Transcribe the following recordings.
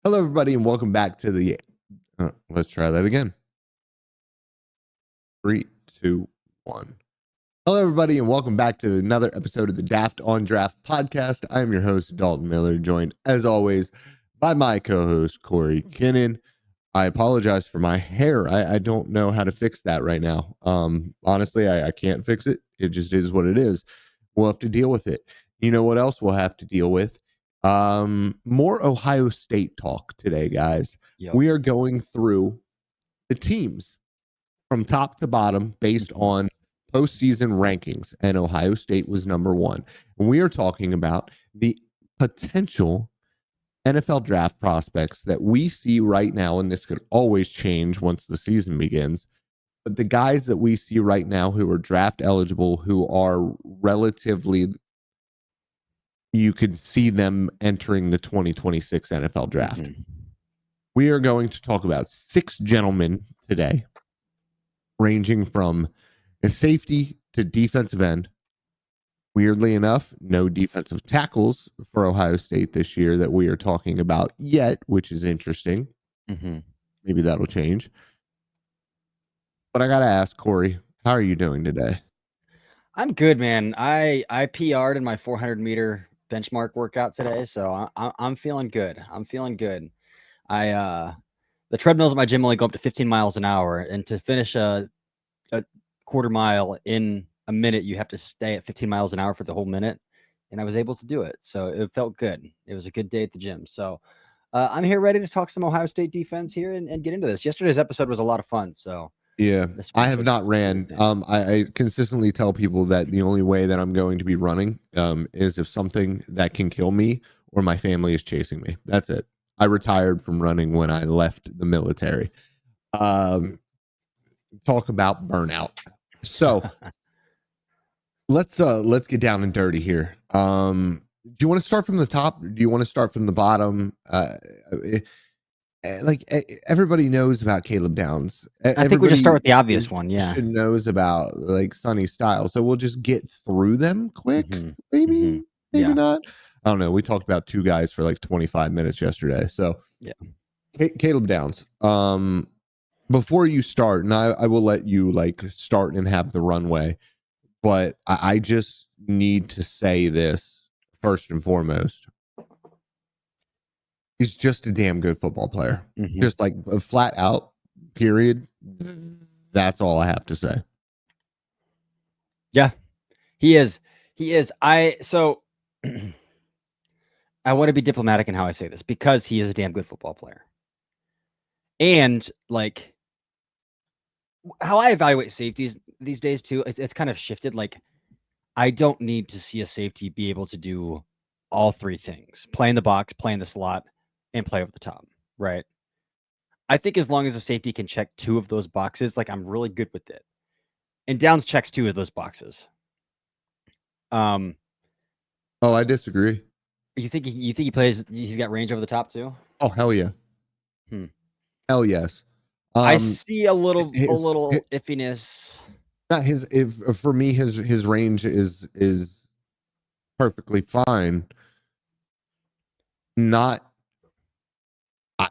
Hello, everybody, and welcome back to the. Let's try that again. 3, 2, 1. Hello, everybody, and welcome back to another episode of the Daft on Draft podcast. I am your host, Dalton Miller, joined as always by my co-host Corey Kinnan. I apologize for my hair. I don't know how to fix that right now. Honestly, I can't fix it. It just is what it is. We'll have to deal with it. You know what else we'll have to deal with? More Ohio State talk today, guys. Yep. We are going through the teams from top to bottom based on postseason rankings, and Ohio State was number one. And we are talking about the potential NFL draft prospects that we see right now, and this could always change once the season begins. But the guys that we see right now who are draft eligible, who are relatively, you could see them entering the 2026 NFL draft. We are going to talk about 6 gentlemen today, ranging from a safety to defensive end. Weirdly enough, no defensive tackles for Ohio State this year that we are talking about yet, which is interesting. Maybe that'll change. But I got to ask, Corey, how are you doing today? I'm good, man. I PR'd in my 400-meter benchmark workout today, so I'm feeling good. I'm feeling good. The treadmills at my gym only go up to 15 miles an hour, and to finish a quarter mile in a minute, you have to stay at 15 miles an hour for the whole minute, and I was able to do it, so it felt good. It was a good day at the gym. So I'm here ready to talk some Ohio State defense here and get into this. Yesterday's episode was a lot of fun, so yeah, I have not ran. I consistently tell people that the only way that I'm going to be running is if something that can kill me or my family is chasing me. That's it. I retired from running when I left the military. Talk about burnout. So let's get down and dirty here. Do you want to start from the top? Do you want to start from the bottom? Like everybody knows about Caleb Downs. I think we just start with the obvious one. Yeah, knows about like Sonny Styles. So we'll just get through them quick. Maybe not. I don't know. We talked about 2 guys for like 25 minutes yesterday. So yeah, Caleb Downs. Before you start, and I will let you like start and have the runway, but I just need to say this first and foremost. He's just a damn good football player. Just like flat out, period. That's all I have to say. Yeah, he is. He is. I want to be diplomatic in how I say this because he is a damn good football player. And like how I evaluate safeties these days too, it's kind of shifted. Like I don't need to see a safety be able to do all 3 things: play in the box, play in the slot, and play over the top, right? I think as long as a safety can check 2 of those boxes, like I'm really good with it. And Downs checks 2 of those boxes. Oh, I disagree. You think he plays? He's got range over the top too? Oh, hell yeah. Hell yes. I see a little iffiness. Not for me, his range is perfectly fine. Not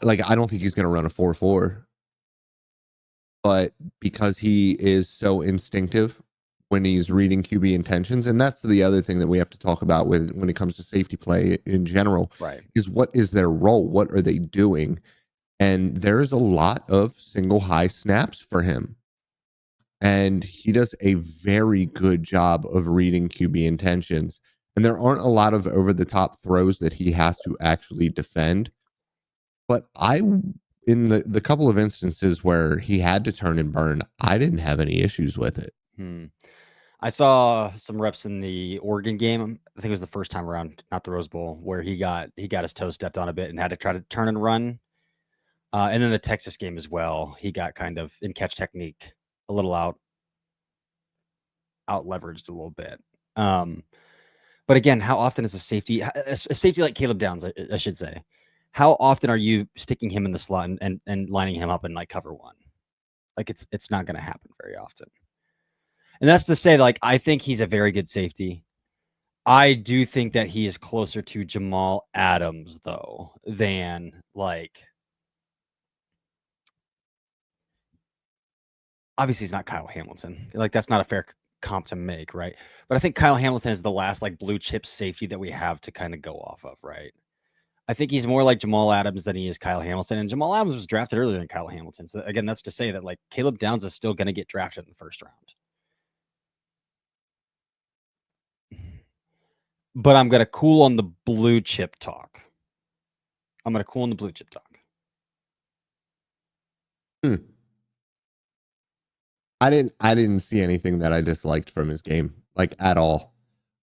like I don't think he's going to run a 4.4, but because he is so instinctive when he's reading QB intentions, and that's the other thing that we have to talk about when it comes to safety play in general, right? Is what is their role? What are they doing? And there's a lot of single high snaps for him. And he does a very good job of reading QB intentions. And there aren't a lot of over the top throws that he has to actually defend. But in the couple of instances where he had to turn and burn, I didn't have any issues with it. I saw some reps in the Oregon game. I think it was the first time around, not the Rose Bowl, where he got his toe stepped on a bit and had to try to turn and run. And then the Texas game as well, he got kind of in catch technique a little out leveraged a little bit. But again, how often is a safety like Caleb Downs, I should say, how often are you sticking him in the slot and lining him up in like cover 1? Like it's not going to happen very often. And that's to say, like, I think he's a very good safety. I do think that he is closer to Jamal Adams, though, than like. Obviously, he's not Kyle Hamilton. Like, that's not a fair comp to make, right? But I think Kyle Hamilton is the last like blue chip safety that we have to kind of go off of, right? I think he's more like Jamal Adams than he is Kyle Hamilton, and Jamal Adams was drafted earlier than Kyle Hamilton. So again, that's to say that like Caleb Downs is still going to get drafted in the first round. But I'm going to cool on the blue chip talk. Hmm. I didn't see anything that I disliked from his game, like at all.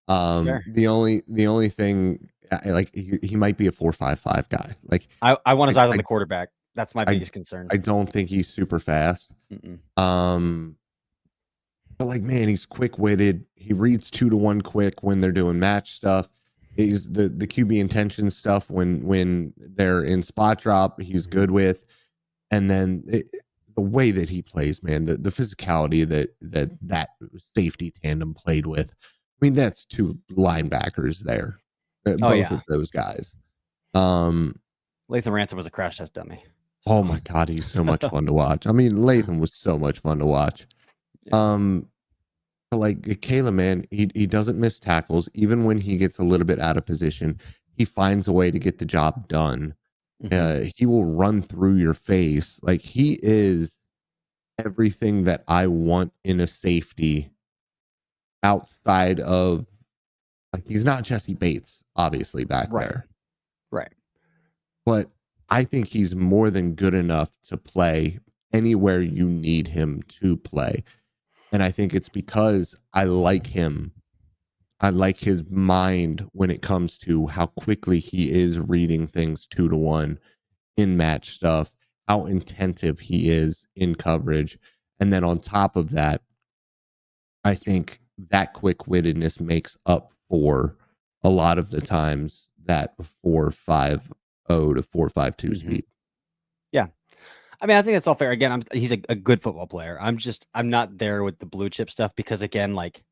Fair. The only thing, like he might be a 4.55 guy. Like I want his I eyes on I the quarterback. That's my I, biggest concern. I don't think he's super fast. Mm-mm. But like, man, he's quick witted. He reads 2-to-1 quick when they're doing match stuff. He's the QB intention stuff when they're in spot drop. He's good with, and then the way that he plays, man, the physicality that safety tandem played with. I mean, that's two linebackers there, Oh both yeah, of those guys. Um, Lathan Ransom was a crash test dummy. oh So my God, he's so much fun to watch. I mean, Latham was so much fun to watch. yeah. But like Kayla, man, he doesn't miss tackles. Even when he gets a little bit out of position, he finds a way to get the job done. He will run through your face. Like he is everything that I want in a safety outside of, like, he's not Jesse Bates, obviously, back Right. there. Right. But I think he's more than good enough to play anywhere you need him to play. And I think it's because I like him. I like his mind when it comes to how quickly he is reading things 2-to-1 in match stuff, how attentive he is in coverage. And then on top of that, I think that quick wittedness makes up for a lot of the times that 4.50 to 4.52 speed. Yeah. I mean, I think that's all fair. Again, he's a good football player. I'm not there with the blue chip stuff because again, like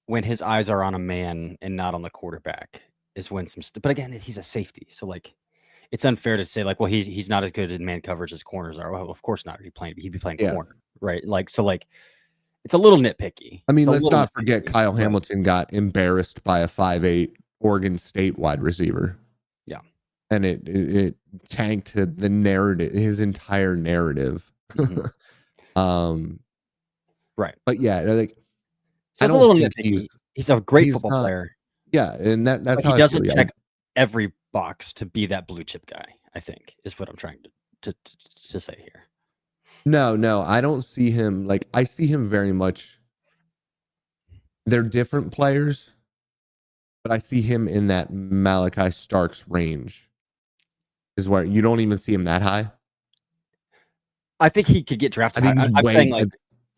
when his eyes are on a man and not on the quarterback is when but again, he's a safety. So like it's unfair to say like, well, he's not as good in man coverage as corners are. Well, of course not. He'd be playing Yeah. corner, right? Like so like it's a little nitpicky. I mean, It's a let's little not forget nitpicky, Kyle but Hamilton got embarrassed by a 5'8" Oregon State wide receiver. yeah. And it tanked the narrative, his entire narrative. Right. But yeah, like So I it's a don't little think nitpicky. He's a great he's football not. player, Yeah, and that's but how he I feel. doesn't Yeah, check every box to be that blue chip guy, I think, is what I'm trying to say here. no, I don't see him. Like I see him very much. They're different players, but I see him in that Malachi Starks range. Is where you don't even see him that high. I think he could get I drafted think high. he's I'm saying like,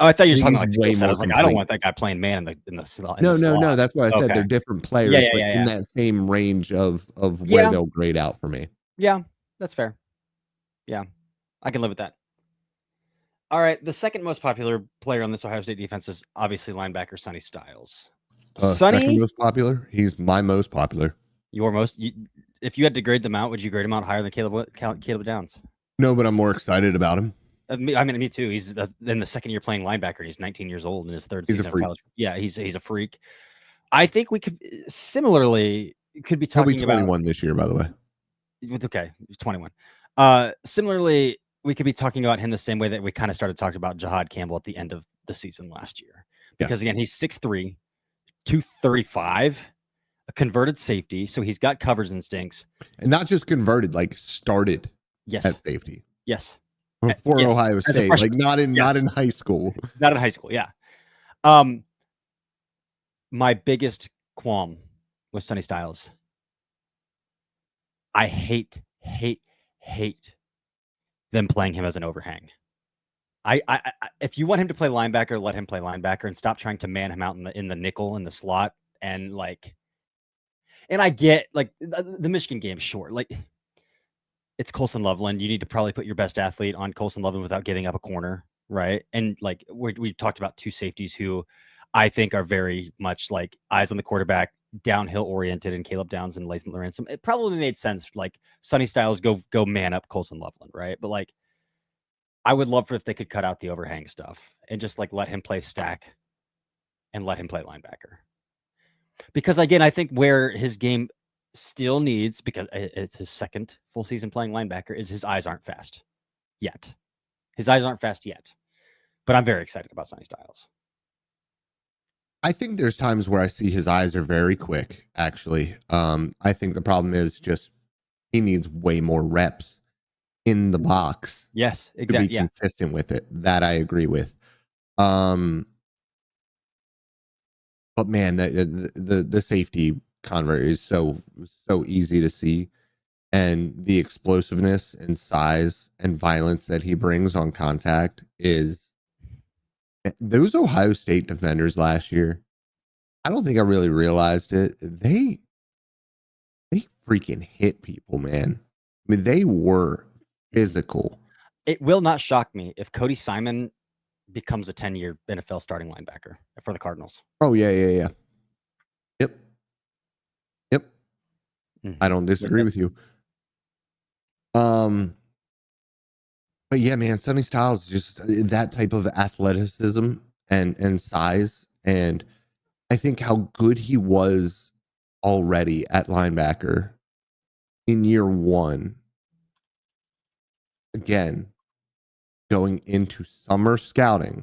oh, I thought you were I think talking he's about like skill way set. I more was like, I don't complete. want that guy playing man in the slot. No. That's what I said. Okay. They're different Yeah, players, but in yeah. that same range of where Yeah, they'll grade out for me. yeah, that's fair. Yeah, I can live with that. All right, the second most popular player on this Ohio State defense is obviously linebacker Sonny Styles. Second Sonny, most popular. He's my most popular. if you had to grade them out, would you grade him out higher than Caleb Downs? No, but I'm more excited about him. Me too. He's in the second year playing linebacker. And he's 19 years old in his third He's a season of freak. college. Yeah, he's a freak. I think we could similarly could be He'll be talking about 21 this year, by the way. okay, he's 21. Similarly, we could be talking about him the same way that we kind of started talking about Jahad Campbell at the end of the season last year. Yeah. Because again, he's 6'3", 235, a converted safety, so he's got coverage instincts. And not just converted, like started at safety. Yes. For Yes. Ohio State. Like not in high school. Not in high school, yeah. My biggest qualm with Sonny Styles. I hate them playing him as an overhang. I if you want him to play linebacker, let him play linebacker and stop trying to man him out in the nickel in the slot and like. And I get like the Michigan game, sure, like it's Colson Loveland. You need to probably put your best athlete on Colson Loveland without giving up a corner, right? And like we talked about two safeties who I think are very much like eyes on the quarterback, downhill oriented, and Caleb Downs and Lathan Ransom. It probably made sense. Like Sonny Styles go man up Colson Loveland, right? But like, I would love for if they could cut out the overhang stuff and just like let him play stack and let him play linebacker. Because again, I think where his game still needs, because it's his second full season playing linebacker, is his eyes aren't fast yet. His eyes aren't fast yet. But I'm very excited about Sonny Styles. I think there's times where I see his eyes are very quick, actually. I think the problem is just he needs way more reps in the box Yes, to be exactly. Yeah. consistent with it. That I agree with. But man, the safety convert is so easy to see, and the explosiveness and size and violence that he brings on contact is those Ohio State defenders last year. I don't think I really realized it. They freaking hit people, man. I mean, they were physical. It will not shock me if Cody Simon becomes a 10-year NFL starting linebacker for the Cardinals. Oh yeah. Yep. I don't disagree with you. But yeah, man, Sonny Styles, just that type of athleticism and size, and I think how good he was already at linebacker in year one. Again, going into summer scouting,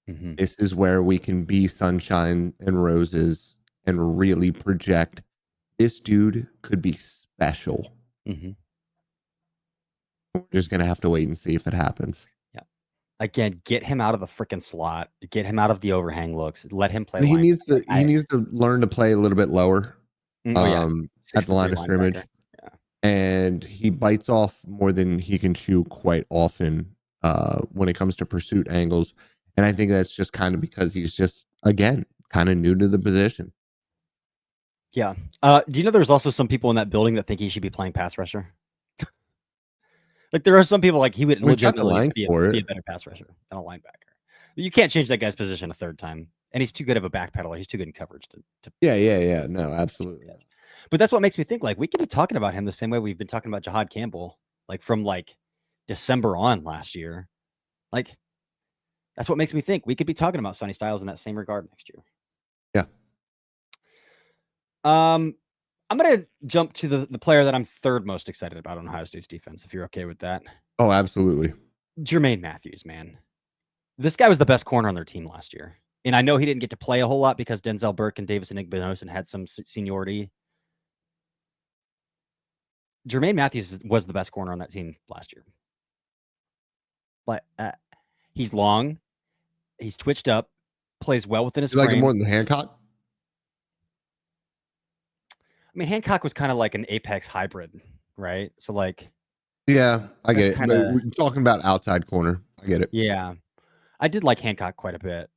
this is where we can be sunshine and roses and really project this dude could be special. We're just gonna have to wait and see if it happens. Yeah. Again, get him out of the freaking slot. Get him out of the overhang looks. Let him play. And he needs to learn to play a little bit lower. At the line of scrimmage. Yeah. And he bites off more than he can chew quite often when it comes to pursuit angles. And I think that's just kind of because he's just, again, kind of new to the position. Yeah. Do you know there's also some people in that building that think he should be playing pass rusher? Like there are some people like he would legitimately be a better pass rusher than a linebacker. You can't change that guy's position a third time. And he's too good of a backpedaler. He's too good in coverage to Yeah. No, absolutely. But that's what makes me think like we could be talking about him the same way we've been talking about Jahad Campbell, like from like December on last year. Like that's what makes me think we could be talking about Sonny Styles in that same regard next year. Yeah. I'm gonna jump to the player that I'm third most excited about on Ohio State's defense, if you're okay with that. Oh, absolutely. Jermaine Matthews, man. This guy was the best corner on their team last year. And I know he didn't get to play a whole lot because Denzel Burke and Davis Igbinosun had some seniority. Jermaine Matthews was the best corner on that team last year. But he's long, he's twitched up, plays well within his frame. You like him more than Hancock? I mean, Hancock was kind of like an Apex hybrid, right? So like, yeah, I get it. But we're talking about outside corner. I get it. Yeah, I did like Hancock quite a bit,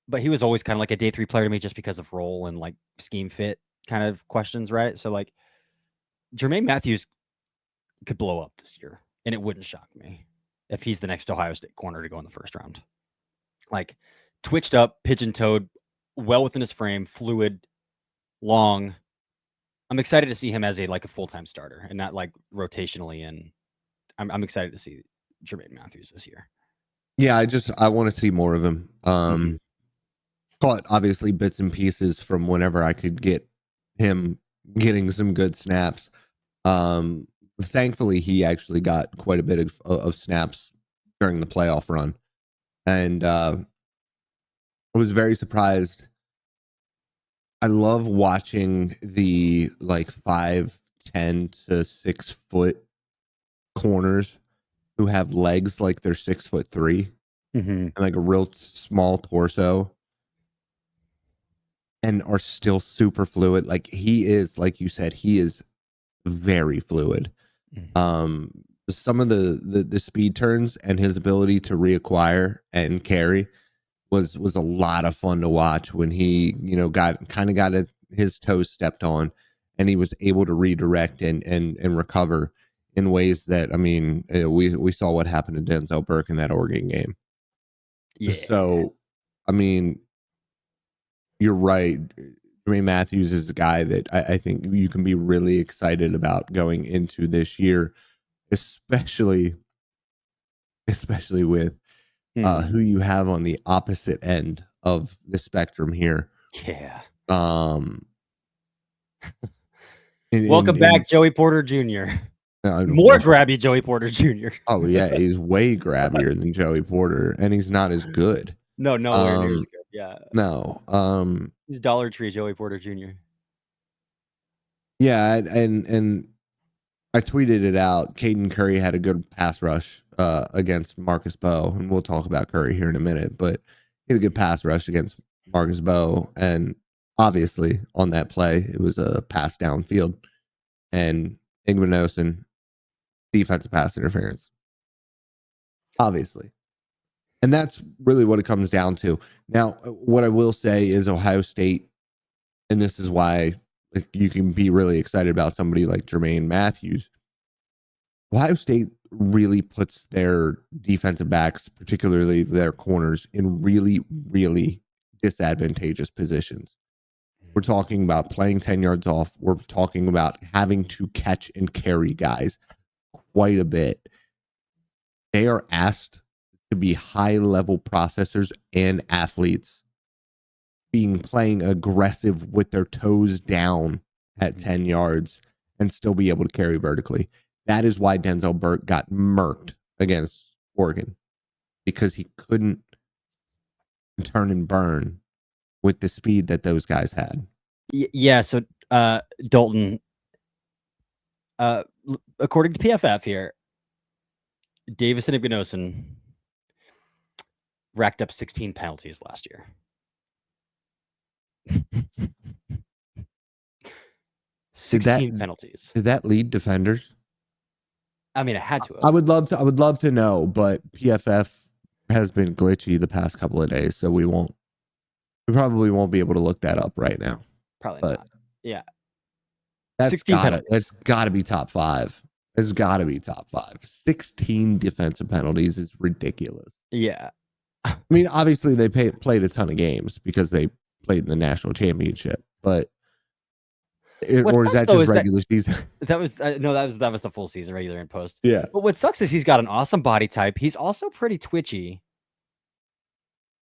but he was always kind of like a day 3 player to me just because of role and like scheme fit kind of questions, right? So like, Jermaine Matthews could blow up this year, and it wouldn't shock me if he's the next Ohio State corner to go in the first round. Like, twitched up, pigeon-toed, well within his frame, fluid, long. I'm excited to see him as a full-time starter and not like rotationally in. I'm excited to see Jermaine Matthews this year. Yeah, I want to see more of him. Caught obviously bits and pieces from whenever I could get him getting some good snaps. Thankfully, he actually got quite a bit of snaps during the playoff run, and I was very surprised. I love watching the 5'10" to 6 foot corners who have legs like they're 6'3" and like a real small torso and are still super fluid. Like he is, like you said, he is very fluid. Some of the speed turns and his ability to reacquire and carry was a lot of fun to watch when he, got his toes stepped on and he was able to redirect and recover in ways that, I mean, we saw what happened to Denzel Burke in that Oregon game. Yeah. So, I mean, you're right. Jermaine Matthews is a guy that I think you can be really excited about going into this year, especially with who you have on the opposite end of the spectrum here. Yeah. Welcome back, Joey Porter Jr. More grabby Joey Porter Jr. Oh yeah, he's way grabbier than Joey Porter, and he's not as good. No, nowhere near as good. Yeah. No. He's Dollar Tree Joey Porter Jr. Yeah, and I tweeted it out. Caden Curry had a good pass rush against Marcus Bowe, and we'll talk about Curry here in a minute, but he had a good pass rush against Marcus Bowe, and obviously on that play, it was a pass downfield, and Igmanosin defensive pass interference. Obviously. And that's really what it comes down to. Now, what I will say is Ohio State, and this is why you can be really excited about somebody like Jermaine Matthews. Ohio State really puts their defensive backs, particularly their corners, in really, really disadvantageous positions. We're talking about playing 10 yards off. We're talking about having to catch and carry guys quite a bit. They are asked to be high-level processors and athletes, playing aggressive with their toes down at 10 yards and still be able to carry vertically. That is why Denzel Burke got murked against Oregon, because he couldn't turn and burn with the speed that those guys had. Yeah, so Dalton, according to PFF here, Davis and Igmanosin racked up 16 penalties last year. 16 penalties. Did that lead defenders? I mean, it had to have. I would love to know, but PFF has been glitchy the past couple of days, so we probably won't be able to look that up right now. Probably not. Yeah. That's gotta be top 5. It's gotta be top 5. 16 defensive penalties is ridiculous. Yeah. I mean, obviously they played a ton of games because they played in the national championship, but or is that just regular season? That was that was the full season, regular and post. Yeah. But what sucks is he's got an awesome body type. He's also pretty twitchy.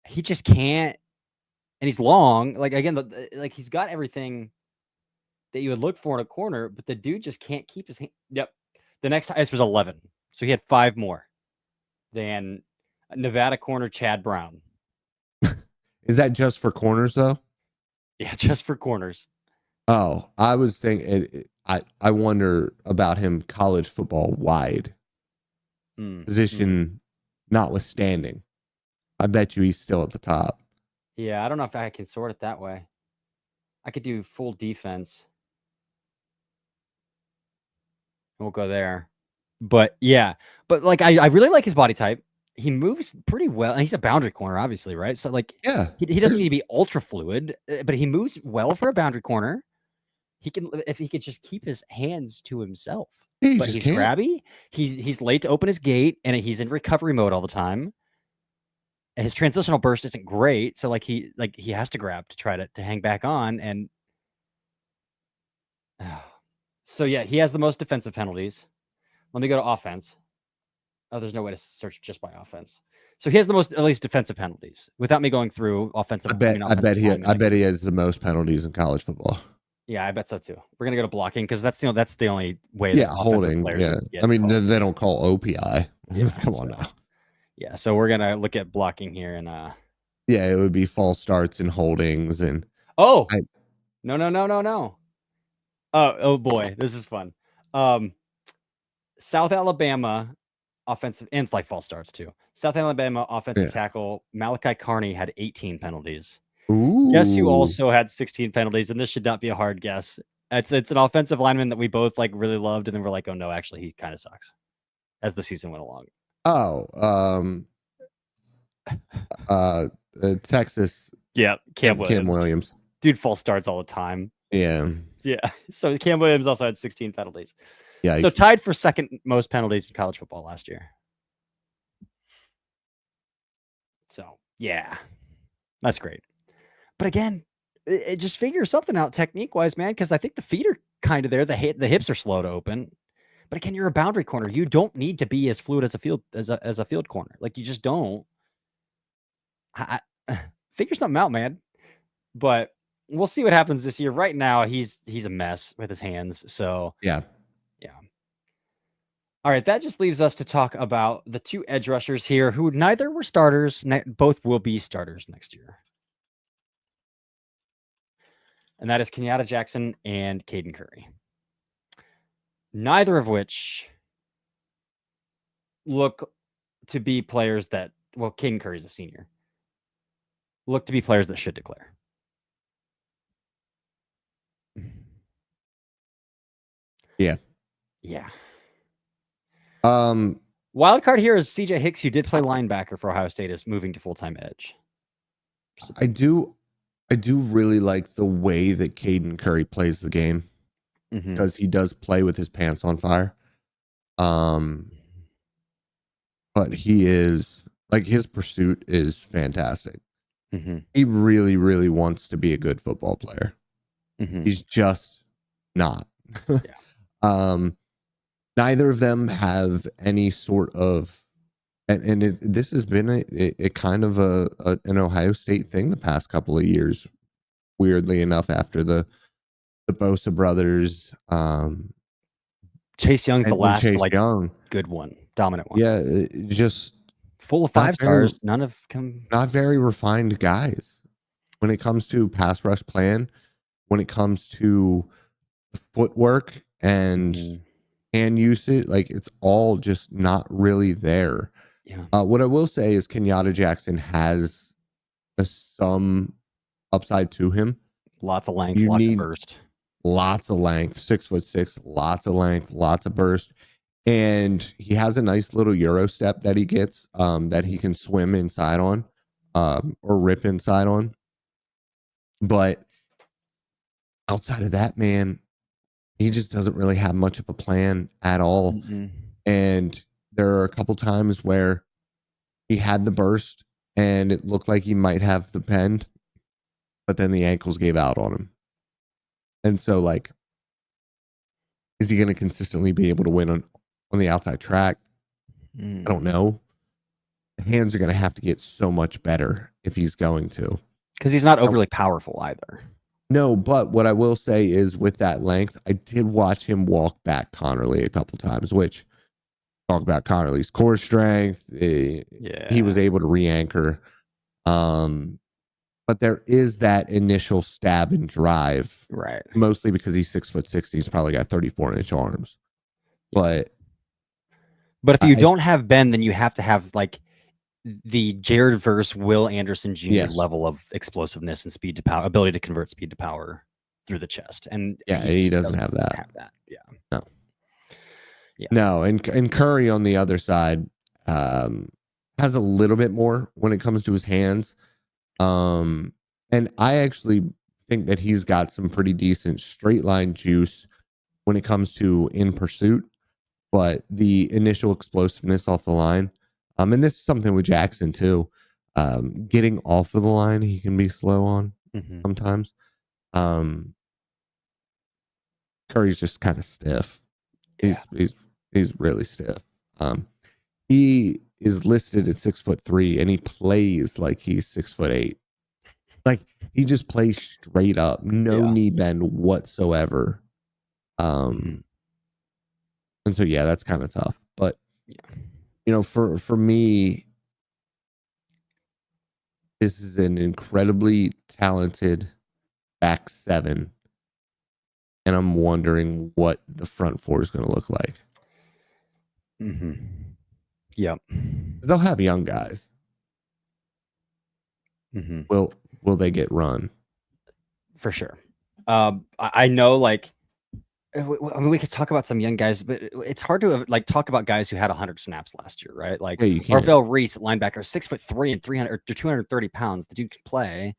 He just can't, and he's long. Like again, like he's got everything that you would look for in a corner, but the dude just can't keep his hand. Yep. The next highest was 11, so he had 5 more than Nevada corner Chad Brown. Is that just for corners though? Yeah, just for corners. Oh, I was thinking. I wonder about him college football wide. Position notwithstanding, I bet you he's still at the top. Yeah, I don't know if I can sort it that way. I could do full defense. We'll go there. But yeah, but like I really like his body type. He moves pretty well, and he's a boundary corner, obviously, right? So like, yeah, he doesn't need to be ultra fluid, but he moves well for a boundary corner. He can, if he could just keep his hands to himself. But he's grabby. He's late to open his gate, and he's in recovery mode all the time. And his transitional burst isn't great, so like he has to grab to try to hang back on, and so yeah, he has the most defensive penalties. Let me go to offense. Oh, there's no way to search just by offense. So he has the most, at least, defensive penalties without me going through offensive. I bet he has the most penalties in college football. Yeah, I bet so too. We're gonna go to blocking because that's the only way. Yeah, holding. Yeah, I mean they don't call OPI. Yeah, come on now. Yeah, so we're gonna look at blocking here, and yeah, it would be false starts and holdings and no. Oh boy, this is fun. South Alabama offensive, and like false starts too. South Alabama offensive tackle Malachi Carney had 18 penalties. Ooh. Guess who also had 16 penalties, and this should not be a hard guess. It's an offensive lineman that we both like really loved, and then we're like, oh no, actually he kind of sucks as the season went along. Texas. Yeah, Cam Williams. Dude, false starts all the time. Yeah. So Cam Williams also had 16 penalties. Yeah. So tied for second most penalties in college football last year. So yeah, that's great. But again, just figure something out technique wise, man. Because I think the feet are kind of there. The hips are slow to open. But again, you're a boundary corner. You don't need to be as fluid as a field corner. Like you just don't. Figure something out, man. But we'll see what happens this year. Right now, he's a mess with his hands. So Yeah. yeah. All right, that just leaves us to talk about the two edge rushers here, who neither were starters. Both will be starters next year, and that is Kenyatta Jackson and Caden Curry. Neither of which look to be players that, well, Caden Curry's a senior, look to be players that should declare. Yeah. Yeah. Um, Wild card here is CJ Hicks, who did play linebacker for Ohio State, is moving to full-time edge. I do really like the way that Caden Curry plays the game, because he does play with his pants on fire. But he is, like, his pursuit is fantastic. He really, really wants to be a good football player. He's just not. Neither of them have any sort of, and this has been a kind of an Ohio State thing the past couple of years. Weirdly enough, after the Bosa brothers, Chase Young's the last Chase Young, good one, dominant one. Yeah, just full of 5 stars. None of them not very refined guys when it comes to pass rush plan, when it comes to footwork and hand usage. Like, it's all just not really there. Yeah. What I will say is Kenyatta Jackson has some upside to him. Lots of length, You lots need of burst. Lots of length, 6'6", lots of length, lots of burst. And he has a nice little Euro step that he gets, that he can swim inside on, or rip inside on. But outside of that, man, he just doesn't really have much of a plan at all. And there are a couple times where he had the burst and it looked like he might have the bend, but then the ankles gave out on him. And so, like, is he going to consistently be able to win on the outside track? I don't know. The hands are going to have to get so much better if he's going to. Because he's not overly powerful either. No, but what I will say is, with that length, I did watch him walk back Connerly a couple times, which, talk about Connerly's core strength. He was able to re-anchor. But there is that initial stab and drive. Right. Mostly because he's 6'6". He's probably got 34-inch arms. But if you don't have Ben, then you have to have, like, the Jared Verse, Will Anderson Jr. level of explosiveness and speed to power, ability to convert speed to power through the chest. And he doesn't have that. Yeah. No. Yeah. No, and Curry on the other side has a little bit more when it comes to his hands. And I actually think that he's got some pretty decent straight line juice when it comes to in pursuit, but the initial explosiveness off the line, and this is something with Jackson too, getting off of the line, he can be slow on sometimes. Curry's just kind of stiff. He's really stiff. He is listed at 6'3", and he plays like he's 6'8". Like, he just plays straight up, no knee bend whatsoever. And so, yeah, that's kind of tough. But you know, for me, this is an incredibly talented back seven, and I'm wondering what the front four is going to look like. Yep. They'll have young guys. Will they get run? For sure. I know, like, I mean, we could talk about some young guys, but it's hard to, like, talk about guys who had 100 snaps last year, right? Like, Marvell Reese, linebacker, 6'3" and 230 pounds. The dude can play.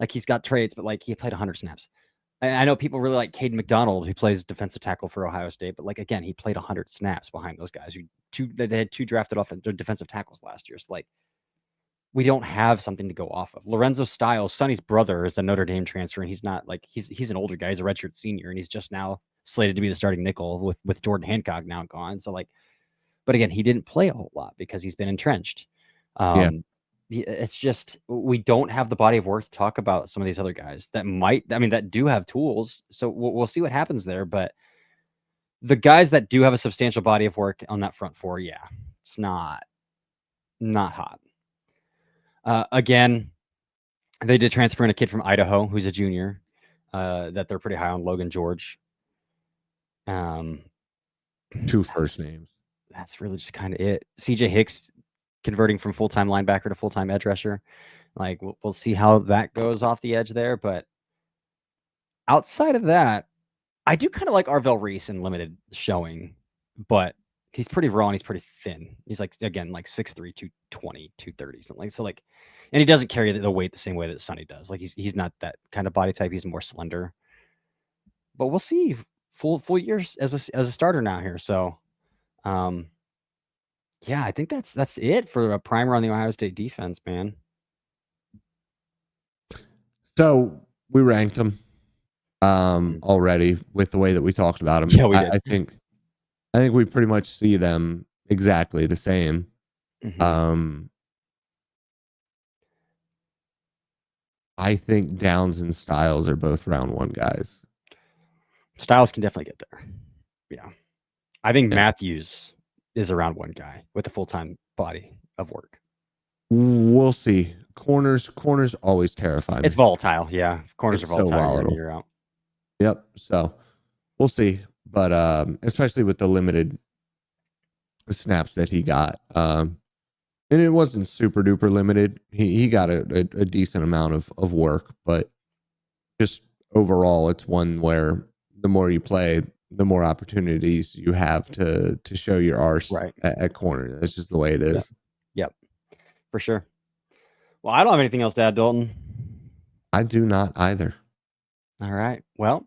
Like, he's got traits, but, like, he played 100 snaps. I know people really like Caden McDonald, who plays defensive tackle for Ohio State, but, like, again, he played 100 snaps behind those guys. They had 2 drafted off their defensive tackles last year. So, like, we don't have something to go off of. Lorenzo Styles, Sonny's brother, is a Notre Dame transfer, and he's not like he's an older guy. He's a redshirt senior, and he's just now slated to be the starting nickel with Jordan Hancock now gone. So like, but again, he didn't play a whole lot because he's been entrenched. Yeah. It's just we don't have the body of work to talk about some of these other guys that might. I mean, that do have tools. So we'll see what happens there. But the guys that do have a substantial body of work on that front four, yeah, it's not hot. Again, they did transfer in a kid from Idaho who's a junior. That they're pretty high on, Logan George. 2 first names. That's really just kind of it. CJ Hicks converting from full-time linebacker to full-time edge rusher. Like we'll see how that goes off the edge there, but outside of that, I do kind of like Arvell Reese in limited showing, but he's pretty raw and he's pretty thin. He's like, again, like 6'3", 220, 230, something like so. Like, and he doesn't carry the weight the same way that Sonny does. Like he's not that kind of body type. He's more slender. But we'll see full years as a starter now here. So, yeah, I think that's it for a primer on the Ohio State defense, man. So we ranked them already with the way that we talked about them. Yeah, we did. I think we pretty much see them exactly the same. I think Downs and Styles are both round 1 guys. Styles can definitely get there. Yeah. I think Matthews is a round 1 guy with a full-time body of work. We'll see. Corners always terrify me. It's volatile, yeah. Corners are volatile, so volatile. Year out. Yep. So we'll see. But especially with the limited snaps that he got. And it wasn't super duper limited. He got a decent amount of work, but just overall, it's one where the more you play, the more opportunities you have to show your arse at corner. That's just the way it is. Yep. For sure. Well, I don't have anything else to add, Dalton. I do not either. All right. Well,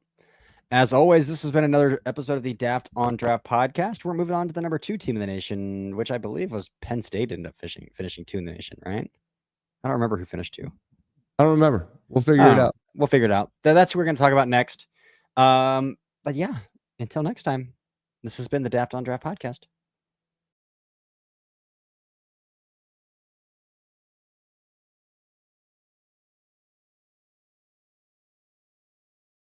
as always, this has been another episode of the Daft on Draft podcast. We're moving on to the number 2 team in the nation, which I believe was Penn State ended up finishing 2 in the nation, right? I don't remember who finished 2. I don't remember. We'll figure it out. We'll figure it out. That's what we're going to talk about next. But yeah, until next time, this has been the Daft on Draft podcast.